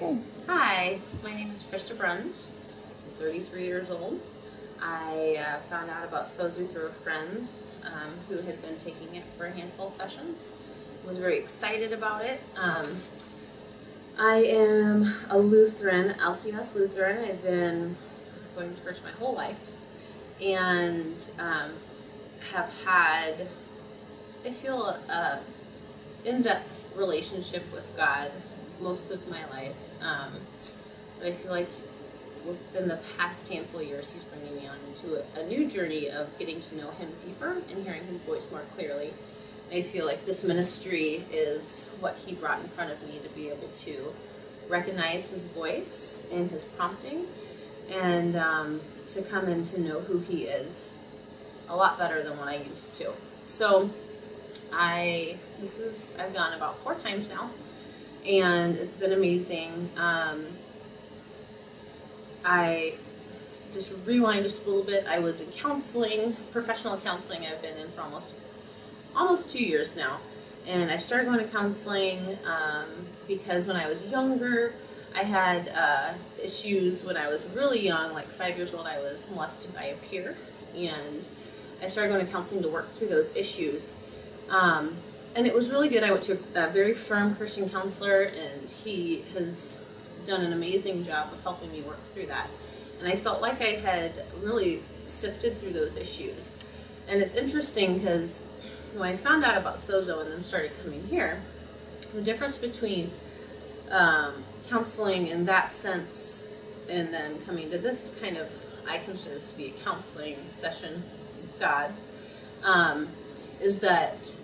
Okay. Hi, my name is Christa Bruns. I'm 33 years old. I found out about Sozu through a friend who had been taking it for a handful of sessions. Was very excited about it. I am a Lutheran, LCS Lutheran. I've been going to church my whole life and have had, I feel, a in-depth relationship with God most of my life, but I feel like within the past handful of years He's bringing me on into a new journey of getting to know Him deeper and hearing His voice more clearly. And I feel like this ministry is what He brought in front of me to be able to recognize His voice and His prompting, and to come in to know who He is a lot better than what I used to. So I've gone about 4 times now, and it's been amazing. I just rewind just a little bit. I was in counseling, professional counseling. I've been in for almost 2 years now, and I started going to counseling because when I was younger, I had issues. When I was really young, like 5 years old, I was molested by a peer, and I started going to counseling to work through those issues. And it was really good. I went to a very firm Christian counselor, and he has done an amazing job of helping me work through that. And I felt like I had really sifted through those issues. And it's interesting because when I found out about Sozo and then started coming here, the difference between counseling in that sense and then coming to this kind of, I consider this to be a counseling session with God, is that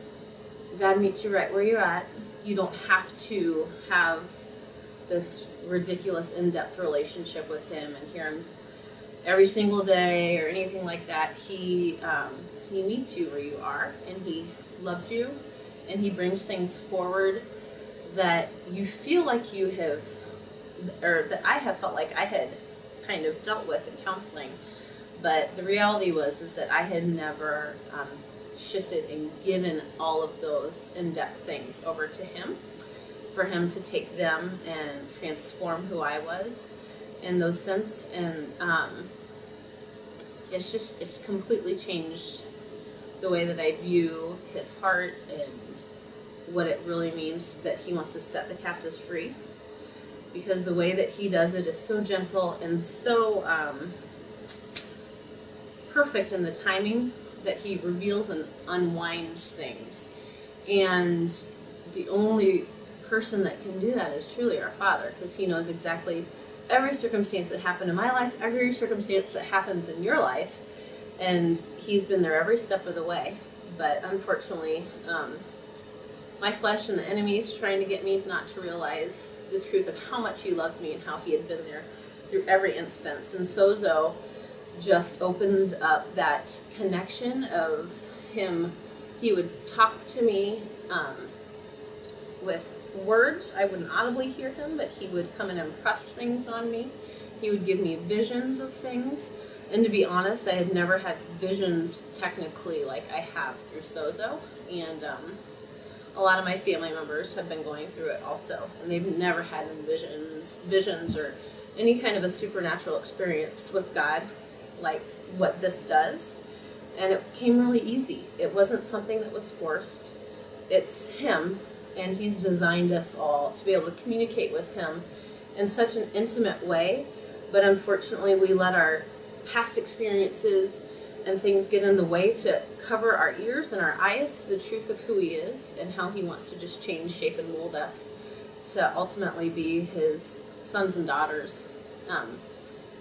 God meets you right where you're at. You don't have to have this ridiculous in-depth relationship with Him and hear Him every single day or anything like that. He meets you where you are, and He loves you, and He brings things forward that you feel like you have, or that I have felt like I had kind of dealt with in counseling. But the reality is that I had never shifted and given all of those in-depth things over to Him, for Him to take them and transform who I was in those sense. And it's completely changed the way that I view His heart and what it really means that He wants to set the captives free, because the way that He does it is so gentle and so perfect in the timing that He reveals and unwinds things. And the only person that can do that is truly our Father, because He knows exactly every circumstance that happened in my life, every circumstance that happens in your life, and He's been there every step of the way. But unfortunately, my flesh and the enemy is trying to get me not to realize the truth of how much He loves me and how He had been there through every instance. And Sozo just opens up that connection of Him. He would talk to me with words. I wouldn't audibly hear Him, but He would come and impress things on me. He would give me visions of things. And to be honest, I had never had visions technically like I have through Sozo. And a lot of my family members have been going through it also, and they've never had visions or any kind of a supernatural experience with God like what this does. And it came really easy. It wasn't something that was forced. It's Him, and He's designed us all to be able to communicate with Him in such an intimate way. But unfortunately, we let our past experiences and things get in the way to cover our ears and our eyes to the truth of who He is and how He wants to just change, shape, and mold us to ultimately be His sons and daughters,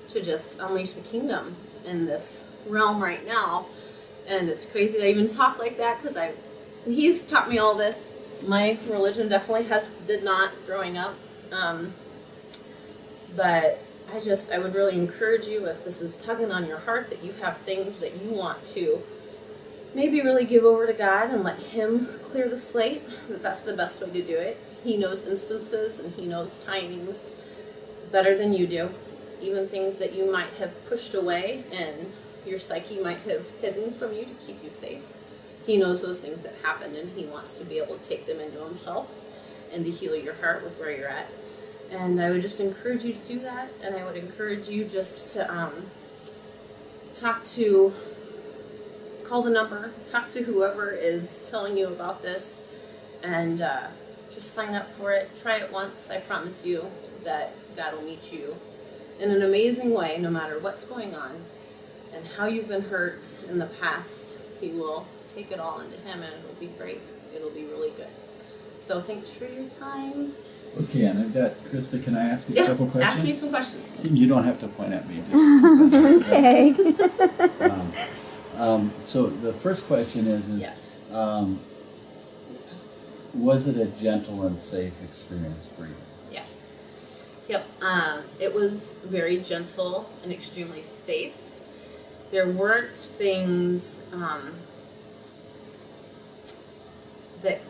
to just unleash the kingdom in this realm right now. And it's crazy that I even talk like that, because He's taught me all this. My religion definitely did not growing up, but I would really encourage you, if this is tugging on your heart, that you have things that you want to maybe really give over to God and let Him clear the slate, that's the best way to do it. He knows instances and He knows timings better than you do. Even things that you might have pushed away and your psyche might have hidden from you to keep you safe. He knows those things that happened, and He wants to be able to take them into Himself and to heal your heart with where you're at. And I would just encourage you to do that, and I would encourage you just to call the number, talk to whoever is telling you about this, and just sign up for it. Try it once. I promise you that God will meet you in an amazing way, no matter what's going on and how you've been hurt in the past. He will take it all into Him, and it'll be great. It'll be really good. So thanks for your time. Okay, and I've got, Christa, can I ask you a couple questions? Ask me some questions. You don't have to point at me. Just Okay. so the first question is Yes. Was it a gentle and safe experience for you? Yes. Yep. It was very gentle and extremely safe. There weren't things that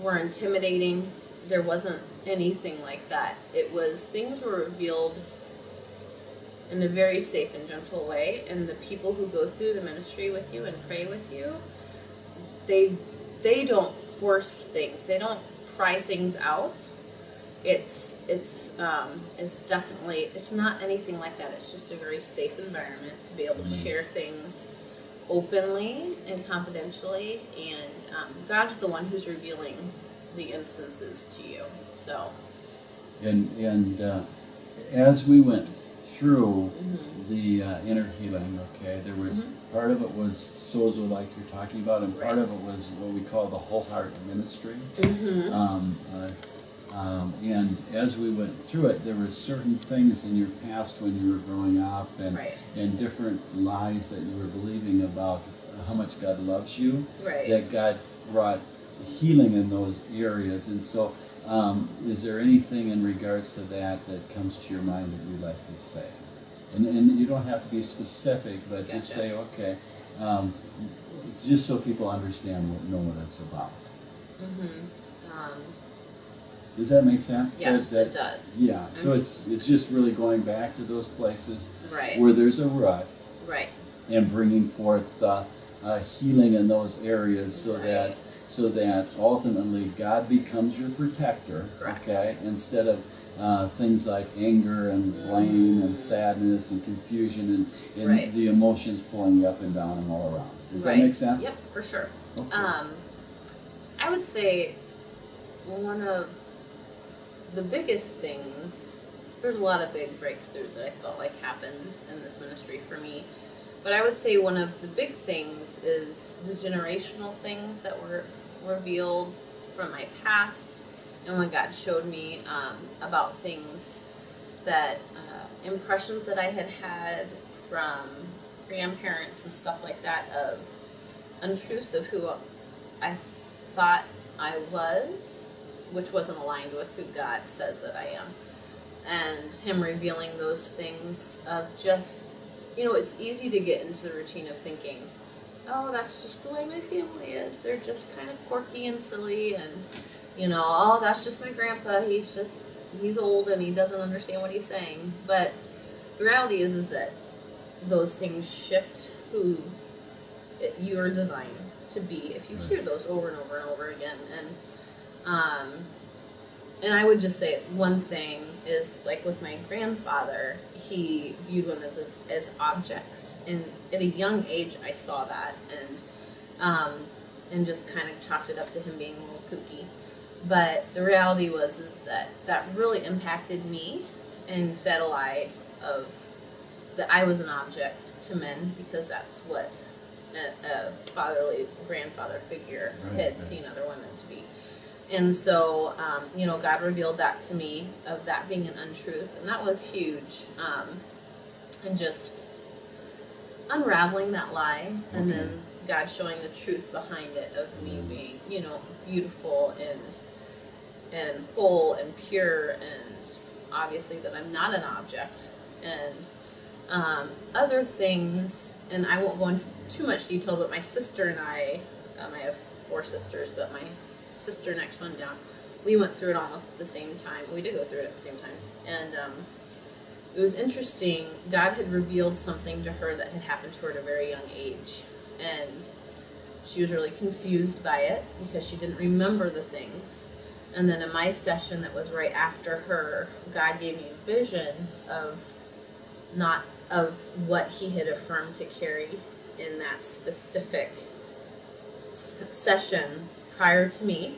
were intimidating. There wasn't anything like that. It was, things were revealed in a very safe and gentle way, and the people who go through the ministry with you and pray with you, they don't force things. They don't pry things out. It's definitely, it's not anything like that. It's just a very safe environment to be able to share things openly and confidentially, and God's the one who's revealing the instances to you. So, And as we went through the inner healing, okay, there was part of it was sozo, like you're talking about, and part of it was what we call the whole heart ministry. And as we went through it, there were certain things in your past when you were growing up, and different lies that you were believing about how much God loves you, that God brought healing in those areas. And so is there anything in regards to that comes to your mind that you'd like to say? And you don't have to be specific, but just say, okay, it's just so people understand know what it's about. Does that make sense? Yes, it does. Yeah, so it's just really going back to those places Right. where there's a rut, Right. and bringing forth healing in those areas, so that ultimately God becomes your protector. Correct. Okay, instead of things like anger and blame and sadness and confusion and the emotions pulling you up and down and all around. Does that make sense? Yep, for sure. Okay. I would say one of the biggest things, there's a lot of big breakthroughs that I felt like happened in this ministry for me, but I would say one of the big things is the generational things that were revealed from my past, and when God showed me about things that, impressions that I had from grandparents and stuff like that, of untruths of who I thought I was, which wasn't aligned with who God says that I am. And Him revealing those things of just, it's easy to get into the routine of thinking, oh, that's just the way my family is. They're just kind of quirky and silly, and, oh, that's just my grandpa. He's old and he doesn't understand what he's saying. But the reality is that those things shift who you are designed to be if you hear those over and over and over again. And I would just say one thing is, like with my grandfather, he viewed women as objects, and at a young age I saw that, and just kind of chalked it up to him being a little kooky. But the reality is that really impacted me and fed a lie of that I was an object to men, because that's what a fatherly grandfather figure had seen other women to be. And so, God revealed that to me, of that being an untruth, and that was huge. And just unraveling that lie, and then God showing the truth behind it of me being, beautiful and whole and pure, and obviously that I'm not an object. And other things, and I won't go into too much detail, but my sister and I have 4 sisters, but my sister next one down, we went through it almost at the same time. We did go through it at the same time. And it was interesting. God had revealed something to her that had happened to her at a very young age. And she was really confused by it because she didn't remember the things. And then in my session that was right after her, God gave me a vision of what he had affirmed to Carrie in that specific session prior to me.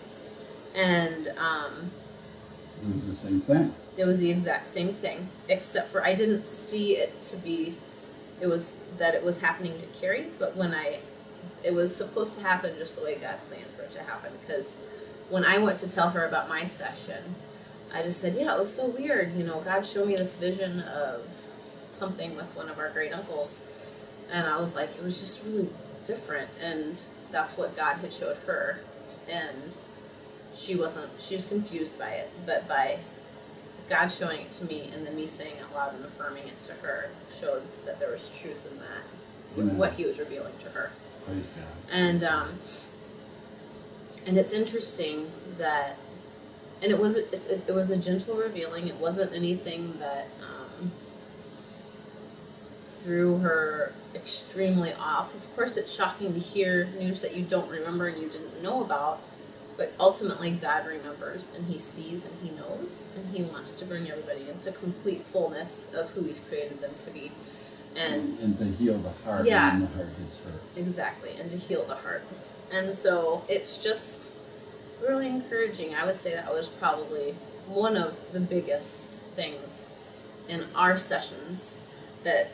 And it was the same thing. It was the exact same thing, except for I didn't see it to be, it was happening to Carrie, but it was supposed to happen just the way God planned for it to happen, because when I went to tell her about my session, I just said, yeah, it was so weird, God showed me this vision of something with one of our great uncles, and I was like, it was just really different, and that's what God had showed her, and she was confused by it, but by God showing it to me and then me saying it out loud and affirming it to her showed that there was truth in that, what he was revealing to her. Praise God. And it's interesting that, and it was a gentle revealing. It wasn't anything that threw her extremely off. Of course, it's shocking to hear news that you don't remember and you didn't know about. But ultimately, God remembers, and he sees, and he knows, and he wants to bring everybody into complete fullness of who he's created them to be. And to heal the heart, yeah, when the heart gets hurt. Exactly, and to heal the heart. And so it's just really encouraging. I would say that was probably one of the biggest things in our sessions that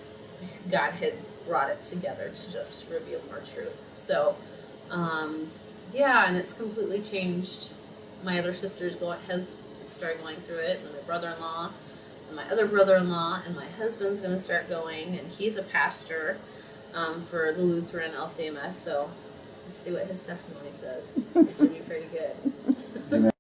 God had brought it together to just reveal more truth. So, yeah, and it's completely changed. My other sister has started going through it, and my brother-in-law, and my other brother-in-law, and my husband's going to start going, and he's a pastor for the Lutheran LCMS, so let's see what his testimony says. It should be pretty good.